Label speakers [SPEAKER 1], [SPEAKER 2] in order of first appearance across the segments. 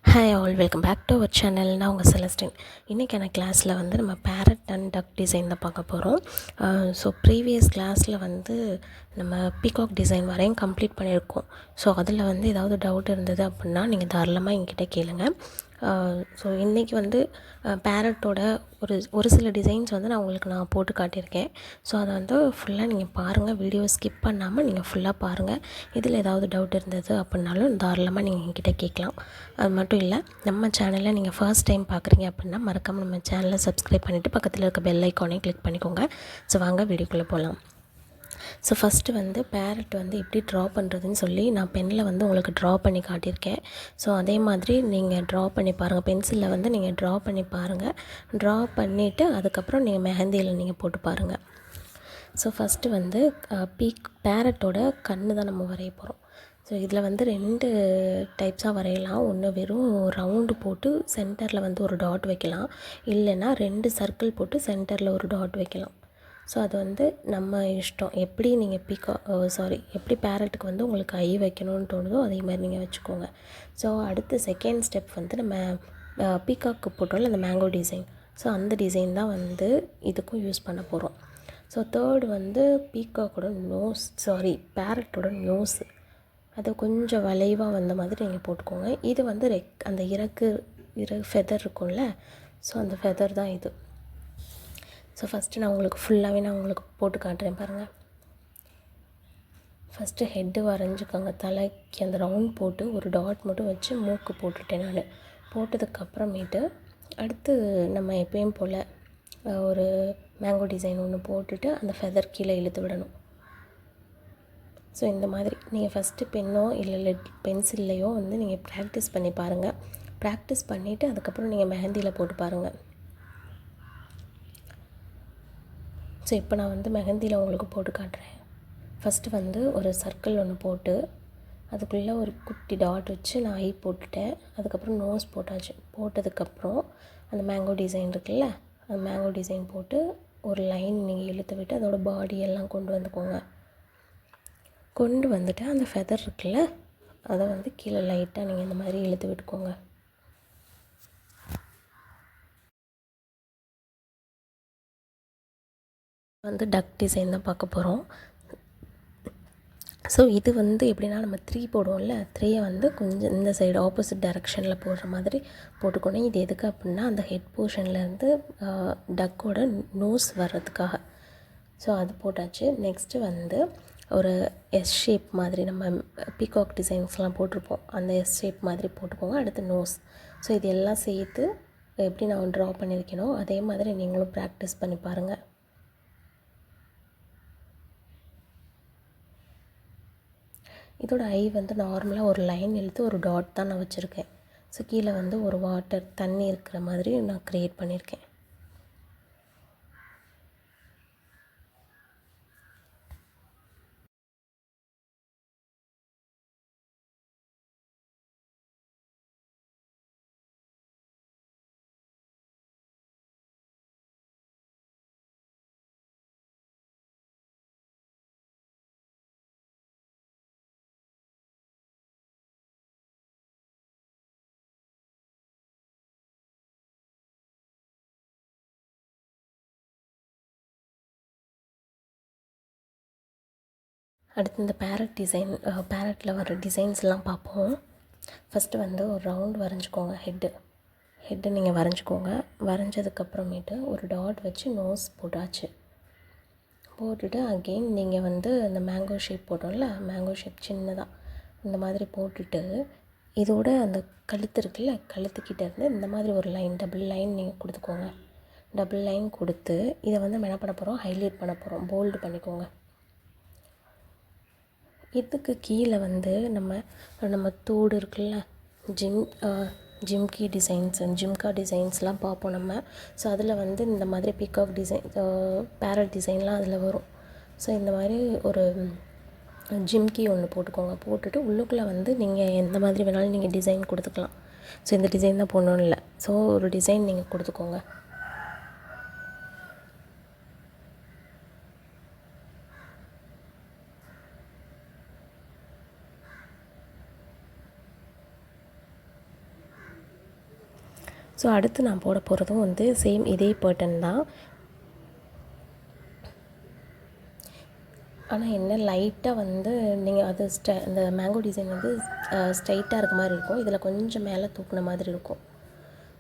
[SPEAKER 1] Hi all, welcome back to our channel. நான் உங்கள் Celestine. இன்றைக்கான கிளாஸில் வந்து நம்ம பேரட் அண்ட் டக் டிசைன் தான் பார்க்க போகிறோம். ஸோ ப்ரீவியஸ் கிளாஸில் வந்து நம்ம பீகாக் டிசைன் வரையும் கம்ப்ளீட் பண்ணியிருக்கோம். ஸோ அதில் வந்து ஏதாவது டவுட் இருந்தது அப்படின்னா நீங்கள் தாராளமாக என்கிட்ட கேளுங்க. ஸோ இன்றைக்கி வந்து பேரட்டோட ஒரு சில டிசைன்ஸ் வந்து நான் போட்டு காட்டியிருக்கேன். ஸோ அதை வந்து ஃபுல்லாக நீங்கள் பாருங்கள், வீடியோ ஸ்கிப் பண்ணாமல் நீங்கள் ஃபுல்லாக பாருங்கள். இதில் ஏதாவது டவுட் இருந்தது அப்படின்னாலும் தாராளமாக நீங்கள் என்கிட்ட கேட்கலாம். அது மட்டும் இல்லை, நம்ம சேனலை நீங்கள் ஃபர்ஸ்ட் டைம் பார்க்குறீங்க அப்படின்னா மறக்காமல் நம்ம சேனலை சப்ஸ்கிரைப் பண்ணிவிட்டு பக்கத்தில் இருக்க பெல் ஐக்கானே கிளிக் பண்ணிக்கோங்க. ஸோ வாங்க வீடியோக்குள்ளே போகலாம். ஸோ ஃபஸ்ட்டு வந்து பேரட் வந்து எப்படி ட்ரா பண்ணுறதுன்னு சொல்லி நான் பெனில் வந்து உங்களுக்கு ட்ரா பண்ணி காட்டியிருக்கேன். ஸோ அதே மாதிரி நீங்கள் ட்ரா பண்ணி பாருங்கள். பென்சிலில் வந்து நீங்கள் ட்ரா பண்ணி பாருங்கள். ட்ரா பண்ணிவிட்டு அதுக்கப்புறம் நீங்கள் மெஹந்தியில் நீங்கள் போட்டு பாருங்கள். ஸோ ஃபஸ்ட்டு வந்து பேரட்டோட கண்ணு தான் நம்ம வரைய போகிறோம். ஸோ இதில் வந்து 2 டைப்ஸாக வரையலாம். ஒன்று வெறும் ரவுண்டு போட்டு சென்டரில் வந்து ஒரு டாட் வைக்கலாம், இல்லைன்னா 2 சர்க்கிள் போட்டு சென்டரில் ஒரு டாட் வைக்கலாம். ஸோ அது வந்து நம்ம இஷ்டம். எப்படி நீங்கள் எப்படி பேரட்டுக்கு வந்து உங்களுக்கு ஐ வைக்கணும்னு தோணுதோ அதே மாதிரி நீங்கள் வச்சுக்கோங்க. ஸோ அடுத்து செகண்ட் ஸ்டெப் வந்து நம்ம பீகாக்கு போட்டோம்ல அந்த மேங்கோ டிசைன், ஸோ அந்த டிசைன் தான் வந்து இதுக்கும் யூஸ் பண்ண போகிறோம். ஸோ தேர்டு வந்து பேரட்டோட நோஸு, அது கொஞ்சம் வளைவாக வந்த மாதிரி நீங்கள் போட்டுக்கோங்க. இது வந்து அந்த இறகு ஃபெதர் இருக்கும்ல, ஸோ அந்த ஃபெதர் தான் இது. ஸோ ஃபஸ்ட்டு நான் உங்களுக்கு போட்டு காட்டுறேன் பாருங்கள். ஃபஸ்ட்டு ஹெட்டு வரைஞ்சிக்கோங்க. தலைக்கு அந்த ரவுண்ட் போட்டு ஒரு டாட் மட்டும் வச்சு மூக்கு போட்டுட்டேன் நான். போட்டதுக்கப்புறமேட்டு அடுத்து நம்ம எப்பயும் போல் ஒரு மேங்கோ டிசைன் ஒன்று போட்டுட்டு அந்த ஃபெதர் கீழே இழுத்து விடணும். ஸோ இந்த மாதிரி நீங்கள் ஃபஸ்ட்டு பென்னோ இல்லை பென்சில்லையோ வந்து நீங்கள் ப்ராக்டிஸ் பண்ணி பாருங்கள். ப்ராக்டிஸ் பண்ணிவிட்டு அதுக்கப்புறம் நீங்கள் மெஹந்தியில் போட்டு பாருங்கள். ஸோ இப்போ நான் வந்து மெஹந்தியில் உங்களுக்கு போட்டு காட்டுறேன். ஃபஸ்ட்டு வந்து ஒரு சர்க்கிள் ஒன்று போட்டு அதுக்குள்ளே ஒரு குட்டி டாட் வச்சு நான் ஐ போட்டுட்டேன். அதுக்கப்புறம் நோஸ் போட்டாச்சு. போட்டதுக்கப்புறம் அந்த மேங்கோ டிசைன் இருக்குல்ல, அந்த மேங்கோ டிசைன் போட்டு ஒரு லைன் நீங்கள் இழுத்து விட்டு அதோடய பாடியெல்லாம் கொண்டு வந்துட்டு அந்த ஃபெதர் இருக்குல்ல, அதை வந்து கீழே லைட்டாக நீங்கள் இந்த மாதிரி இழுத்து விட்டுக்கோங்க. வந்து டக் டிசைன் தான் பார்க்க போகிறோம். ஸோ இது வந்து எப்படின்னா நம்ம 3 போடுவோம்ல, 3யை வந்து கொஞ்சம் இந்த சைடு ஆப்போசிட் டைரெக்ஷனில் போடுற மாதிரி போட்டுக்கணும். இது எதுக்கு அப்படின்னா அந்த ஹெட் போர்ஷன்லேருந்து டக்கோட நோஸ் வர்றதுக்காக. ஸோ அது போட்டாச்சு. நெக்ஸ்ட்டு வந்து ஒரு எஸ் ஷேப் மாதிரி நம்ம பீகாக் டிசைன்ஸ்லாம் போட்டிருப்போம், அந்த எஸ் ஷேப் மாதிரி போட்டுக்கோங்க. அடுத்து நோஸ். ஸோ இது எல்லாம் சேர்த்து எப்படி நான் ட்ரா பண்ணியிருக்கேனோ அதே மாதிரி நீங்களும் ப்ராக்டிஸ் பண்ணி பாருங்கள். இதோட ஐ வந்து நார்மலாக ஒரு லைன் இழுத்து ஒரு டாட் தான் நான் வச்சுருக்கேன். ஸோ கீழே வந்து ஒரு தண்ணி இருக்கிற மாதிரி நான் க்ரியேட் பண்ணியிருக்கேன். அடுத்து இந்த பேரட்டில் வர டிசைன்ஸ்லாம் பார்ப்போம். ஃபஸ்ட்டு வந்து ஒரு ரவுண்ட் வரைஞ்சிக்கோங்க. ஹெட்டு நீங்கள் வரைஞ்சிக்கோங்க. வரைஞ்சதுக்கப்புறமேட்டு ஒரு டாட் வச்சு நோஸ் போட்டுட்டு அகெயின் நீங்கள் வந்து அந்த மேங்கோ ஷேப் போட்டோம்ல, மேங்கோ ஷேப் சின்னதாக இந்த மாதிரி போட்டுட்டு இதோட அந்த கழுத்து இருக்குல்ல, கழுத்துக்கிட்ட இருந்து இந்த மாதிரி ஒரு டபுள் லைன் நீங்கள் கொடுத்துக்கோங்க. டபுள் லைன் கொடுத்து இதை வந்து என்ன பண்ண போகிறோம், ஹைலைட் பண்ண போகிறோம். போல்டு பண்ணிக்கோங்க. இதுக்கு கீழே வந்து நம்ம தோடு இருக்குல்ல, ஜிம்கா டிசைன்ஸ்லாம் பார்ப்போம் நம்ம. ஸோ அதில் வந்து இந்த மாதிரி பீகாக் டிசைன், பேரட் டிசைன்லாம் அதில் வரும். ஸோ இந்த மாதிரி ஒரு ஜிம்கி ஒன்று போட்டுக்கோங்க. போட்டுட்டு உள்ளுக்குள்ளே வந்து நீங்கள் எந்த மாதிரி வேணாலும் நீங்கள் டிசைன் கொடுத்துக்கலாம். ஸோ இந்த டிசைன் தான் போடணும்னு இல்லை. ஸோ ஒரு டிசைன் நீங்கள் கொடுத்துக்கோங்க. ஸோ அடுத்து நான் போட போகிறதும் வந்து சேம் இதே பேட்டர்ன் தான். ஆனால் என்ன லைட்டாக வந்து நீங்கள் அது இந்த மேங்கோ டிசைன் வந்து ஸ்ட்ரைட்டாக இருக்க மாதிரி இருக்கும், இதில் கொஞ்சம் மேலே தூக்குன மாதிரி இருக்கும்.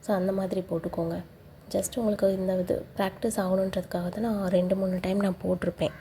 [SPEAKER 1] ஸோ அந்த மாதிரி போட்டுக்கோங்க. ஜஸ்ட் உங்களுக்கு இந்த இது ப்ராக்டிஸ் ஆகணுன்றதுக்காக தான் நான் 2-3 டைம் நான் போட்டிருப்பேன்.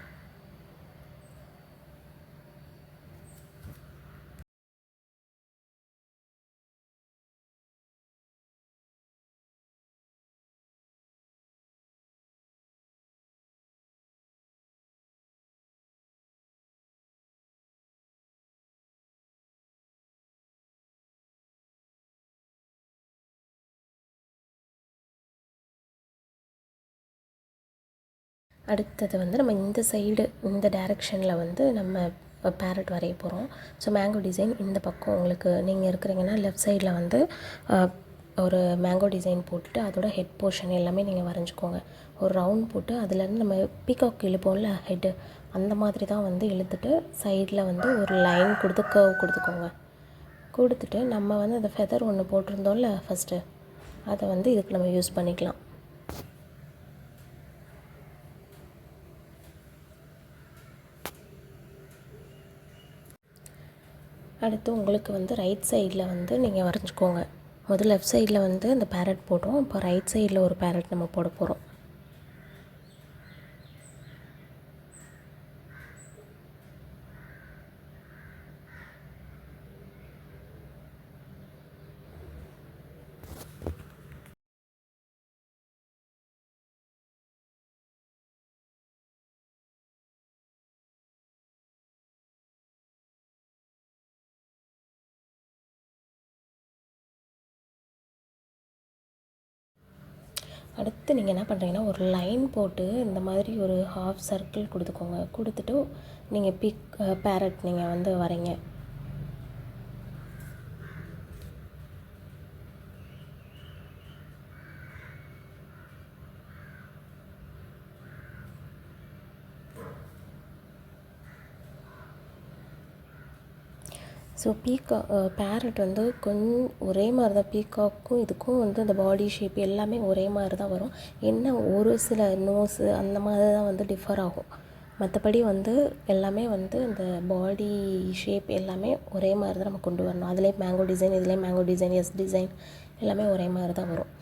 [SPEAKER 1] அடுத்தது வந்து நம்ம இந்த சைடு இந்த டைரெக்ஷனில் வந்து நம்ம பேரட் வரைய போகிறோம். ஸோ மேங்கோ டிசைன் இந்த பக்கம் உங்களுக்கு நீங்கள் இருக்கிறீங்கன்னா லெஃப்ட் சைடில் வந்து ஒரு மேங்கோ டிசைன் போட்டுட்டு அதோட ஹெட் போர்ஷன் எல்லாமே நீங்கள் வரைஞ்சிக்கோங்க. ஒரு ரவுண்ட் போட்டு அதுலேருந்து நம்ம பீகாக் இழுப்போம்ல ஹெட்டு, அந்த மாதிரி தான் வந்து இழுத்துட்டு சைடில் வந்து ஒரு லைன் கொடுத்து கர்வ் கொடுத்துட்டு நம்ம வந்து அந்த ஃபெதர் ஒன்று போட்டிருந்தோம்ல ஃபஸ்ட்டு, அதை வந்து இதுக்கு நம்ம யூஸ் பண்ணிக்கலாம். அடுத்து உங்களுக்கு வந்து ரைட் சைடில் வந்து நீங்கள் வரைஞ்சிக்கோங்க. முதல்ல லெஃப்ட் சைடில் வந்து இந்த பேரட் போட்டோம், இப்போ ரைட் சைடில் ஒரு பேரட் நம்ம போட போகிறோம். அடுத்து நீங்கள் என்ன பண்ணுறீங்கன்னா ஒரு லைன் போட்டு இந்த மாதிரி ஒரு ஹாஃப் சர்க்கிள் கொடுத்துட்டு நீங்கள் பேரட் நீங்கள் வந்து வரைங்க. ஸோ பேரட் வந்து கொஞ்சம் ஒரே மாதிரி தான், பீகாக்கும் இதுக்கும் வந்து அந்த பாடி ஷேப் எல்லாமே ஒரே மாதிரி தான் வரும். என்ன ஒரு சில நோஸு அந்த மாதிரி தான் வந்து டிஃபர் ஆகும். மற்றபடி வந்து எல்லாமே வந்து இந்த பாடி ஷேப் எல்லாமே ஒரே மாதிரி தான் நம்ம கொண்டு வரணும். அதிலே மேங்கோ டிசைன், இதிலே மேங்கோ டிசைன், எஸ் டிசைன் எல்லாமே ஒரே மாதிரி தான் வரும்.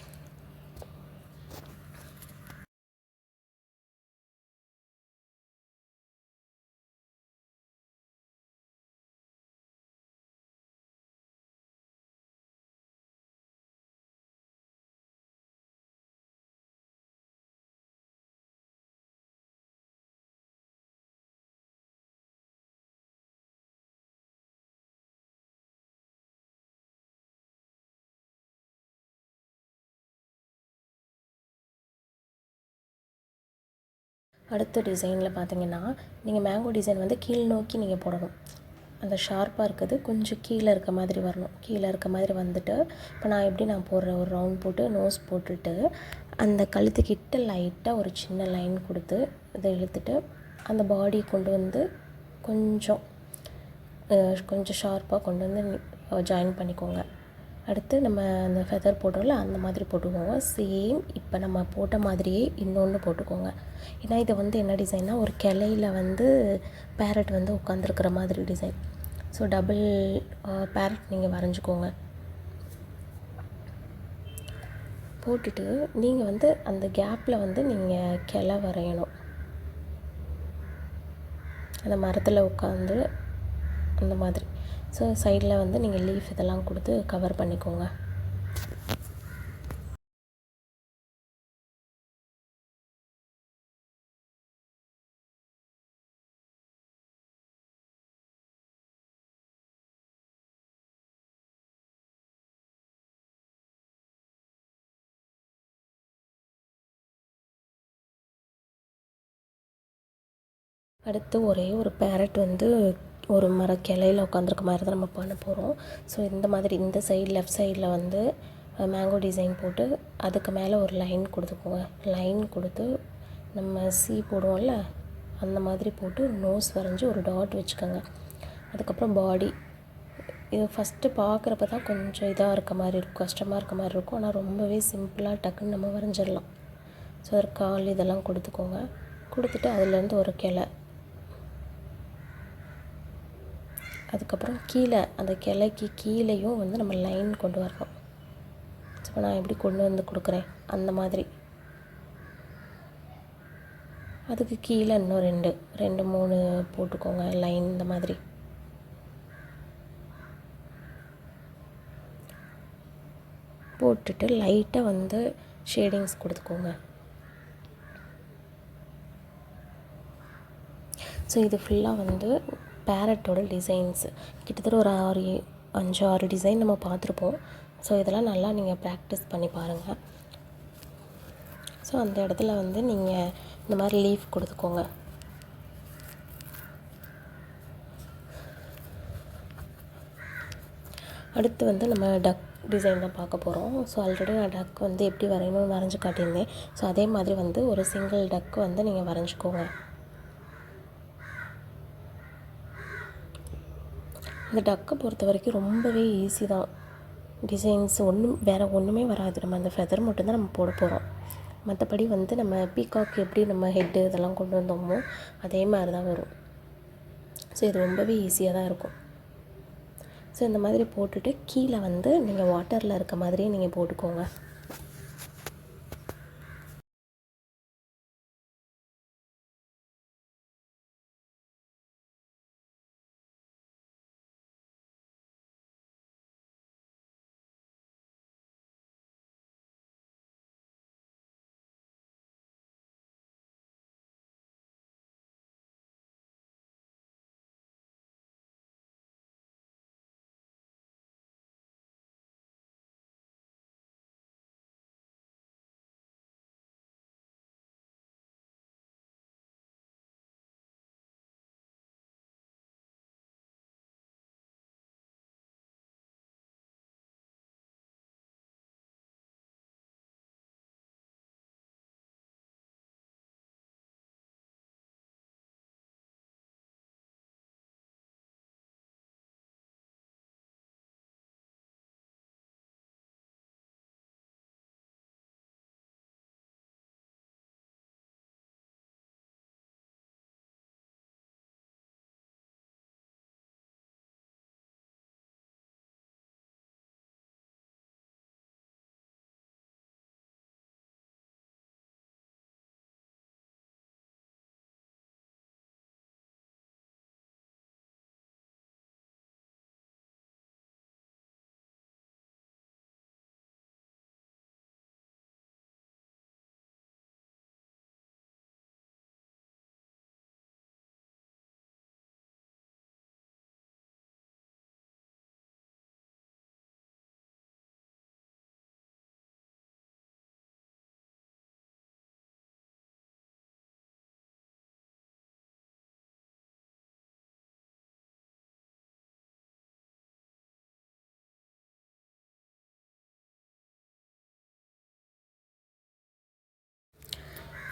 [SPEAKER 1] அடுத்த டிசைனில் பார்த்தீங்கன்னா நீங்கள் மேங்கோ டிசைன் வந்து கீழ் நோக்கி நீங்கள் போடணும். அந்த ஷார்ப்பாக இருக்குது கொஞ்சம் கீழே இருக்க மாதிரி வரணும். கீழே இருக்க மாதிரி வந்துட்டு இப்போ நான் போடுறேன், ஒரு ரவுண்ட் போட்டு நோஸ் போட்டுட்டு அந்த கழுத்துக்கிட்ட லைட்டாக ஒரு சின்ன லைன் கொடுத்து இதை இழுத்துட்டு அந்த பாடி கொண்டு வந்து கொஞ்சம் ஷார்ப்பாக கொண்டு வந்து ஜாயின் பண்ணிக்கோங்க. அடுத்து நம்ம அந்த ஃபெதர் போட்டோம்ல அந்த மாதிரி போட்டுக்கோங்க. சேம் இப்போ நம்ம போட்ட மாதிரியே இன்னொன்று போட்டுக்கோங்க. ஏன்னா இது வந்து என்ன டிசைன்னா ஒரு கிளையில் வந்து பேரட் வந்து உட்காந்துருக்கிற மாதிரி டிசைன். ஸோ டபுள் பேரட் நீங்கள் வரைஞ்சிக்கோங்க. போட்டுட்டு நீங்கள் வந்து அந்த கேப்பில் வந்து நீங்கள் கிளை வரையணும். அந்த மரத்தில் உட்காந்து அந்த மாதிரி. ஸோ சைடில் வந்து நீங்கள் லீஃப் இதெல்லாம் கொடுத்து கவர் பண்ணிக்கோங்க. அடுத்து ஒரே ஒரு பேரட் வந்து ஒரு கிளையில் உட்காந்துருக்க மாதிரி தான் நம்ம பண்ண போகிறோம். ஸோ இந்த மாதிரி இந்த சைடு லெஃப்ட் சைடில் வந்து மேங்கோ டிசைன் போட்டு அதுக்கு மேலே ஒரு லைன் கொடுத்துக்கோங்க. லைன் கொடுத்து நம்ம போடுவோம்ல அந்த மாதிரி போட்டு நோஸ் வரைஞ்சி ஒரு டாட் வச்சுக்கோங்க. அதுக்கப்புறம் பாடி இது ஃபஸ்ட்டு பார்க்குறப்ப தான் கொஞ்சம் இதாக இருக்க மாதிரி இருக்கும், கஷ்டமாக இருக்க மாதிரி இருக்கும். ஆனால் ரொம்பவே சிம்பிளாக டக்குன்னு நம்ம வரைஞ்சிடலாம். ஸோ ஒரு கால் இதெல்லாம் கொடுத்துக்கோங்க. கொடுத்துட்டு அதுலேருந்து ஒரு கிளை, அதுக்கப்புறம் கீழே அந்த கிளைக்கு கீழேயும் வந்து நம்ம லைன் கொண்டு வரணும். ஸோ இப்போ நான் எப்படி கொண்டு வந்து கொடுக்குறேன் அந்த மாதிரி. அதுக்கு கீழே இன்னும் ரெண்டு 3 போட்டுக்கோங்க லைன் இந்த மாதிரி. போட்டுட்டு லைட்டாக வந்து ஷேடிங்ஸ் கொடுத்துக்கோங்க. ஸோ இது ஃபுல்லாக வந்து பேரட்டோட டிசைன்ஸு கிட்டத்தட்ட ஒரு 5-6 டிசைன் நம்ம பார்த்துருப்போம். ஸோ இதெல்லாம் நல்லா நீங்கள் ப்ராக்டிஸ் பண்ணி பாருங்கள். ஸோ அந்த இடத்துல வந்து நீங்கள் இந்த மாதிரி லீஃப் கொடுத்துக்கோங்க. அடுத்து வந்து நம்ம டக் டிசைன் தான் பார்க்க போகிறோம். ஸோ ஆல்ரெடி நான் டக் வந்து எப்படி வரையணும்னு வரைஞ்சி காட்டியிருந்தேன். ஸோ அதே மாதிரி வந்து ஒரு சிங்கிள் டக் வந்து நீங்கள் வரைஞ்சிக்கோங்க. இந்த டக்கை பொறுத்த வரைக்கும் ரொம்பவே ஈஸி தான். டிசைன்ஸ் வேறு ஒன்றுமே வராது. நம்ம அந்த ஃபெதர் மட்டும்தான் நம்ம போட போகிறோம். மற்றபடி வந்து நம்ம பீகாக் எப்படி நம்ம ஹெட்டு இதெல்லாம் கொண்டு வந்தோமோ அதே மாதிரி தான் வரும். ஸோ இது ரொம்பவே ஈஸியாக தான் இருக்கும். ஸோ இந்த மாதிரி போட்டுட்டு கீழே வந்து நீங்கள் வாட்டரில் இருக்க மாதிரியே நீங்கள் போட்டுக்கோங்க.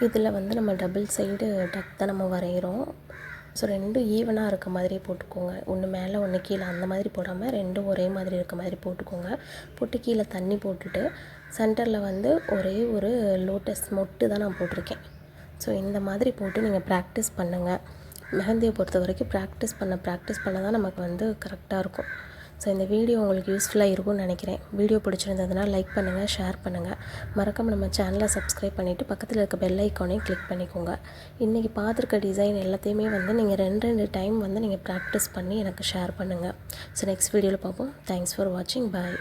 [SPEAKER 1] இதில் வந்து நம்ம டபுள் சைடு டக் தான் நம்ம வரைகிறோம். ஸோ 2 ஈவனாக இருக்க மாதிரி போட்டுக்கோங்க. ஒன்று மேலே ஒன்று கீழே அந்த மாதிரி போடாமல் 2 ஒரே மாதிரி இருக்க மாதிரி போட்டுக்கோங்க. போட்டு கீழே தண்ணி போட்டுட்டு சென்டரில் வந்து ஒரே ஒரு லோட்டஸ் மொட்டு தான் நான் போட்டிருக்கேன். ஸோ இந்த மாதிரி போட்டு நீங்கள் ப்ராக்டிஸ் பண்ணுங்கள். மெஹந்தியை பொறுத்த வரைக்கும் ப்ராக்டிஸ் பண்ண தான் நமக்கு வந்து கரெக்டாக இருக்கும். ஸோ இந்த வீடியோ உங்களுக்கு யூஸ்ஃபுல்லாக இருக்கும்னு நினைக்கிறேன். வீடியோ பிடிச்சிருந்ததுன்னா லைக் பண்ணுங்கள், ஷேர் பண்ணுங்கள். மறக்காமல் நம்ம சேனலை சப்ஸ்கிரைப் பண்ணிவிட்டு பக்கத்தில் இருக்க பெல் ஐக்கானையும் கிளிக் பண்ணிக்கோங்க. இன்றைக்கி பார்த்துருக்க டிசைன் எல்லாத்தையுமே வந்து நீங்கள் 2 டைம் வந்து நீங்கள் ப்ராக்டிஸ் பண்ணி எனக்கு ஷேர் பண்ணுங்கள். ஸோ நெக்ஸ்ட் வீடியோவில் பார்ப்போம். தேங்க்ஸ் ஃபார் வாட்சிங். பாய்.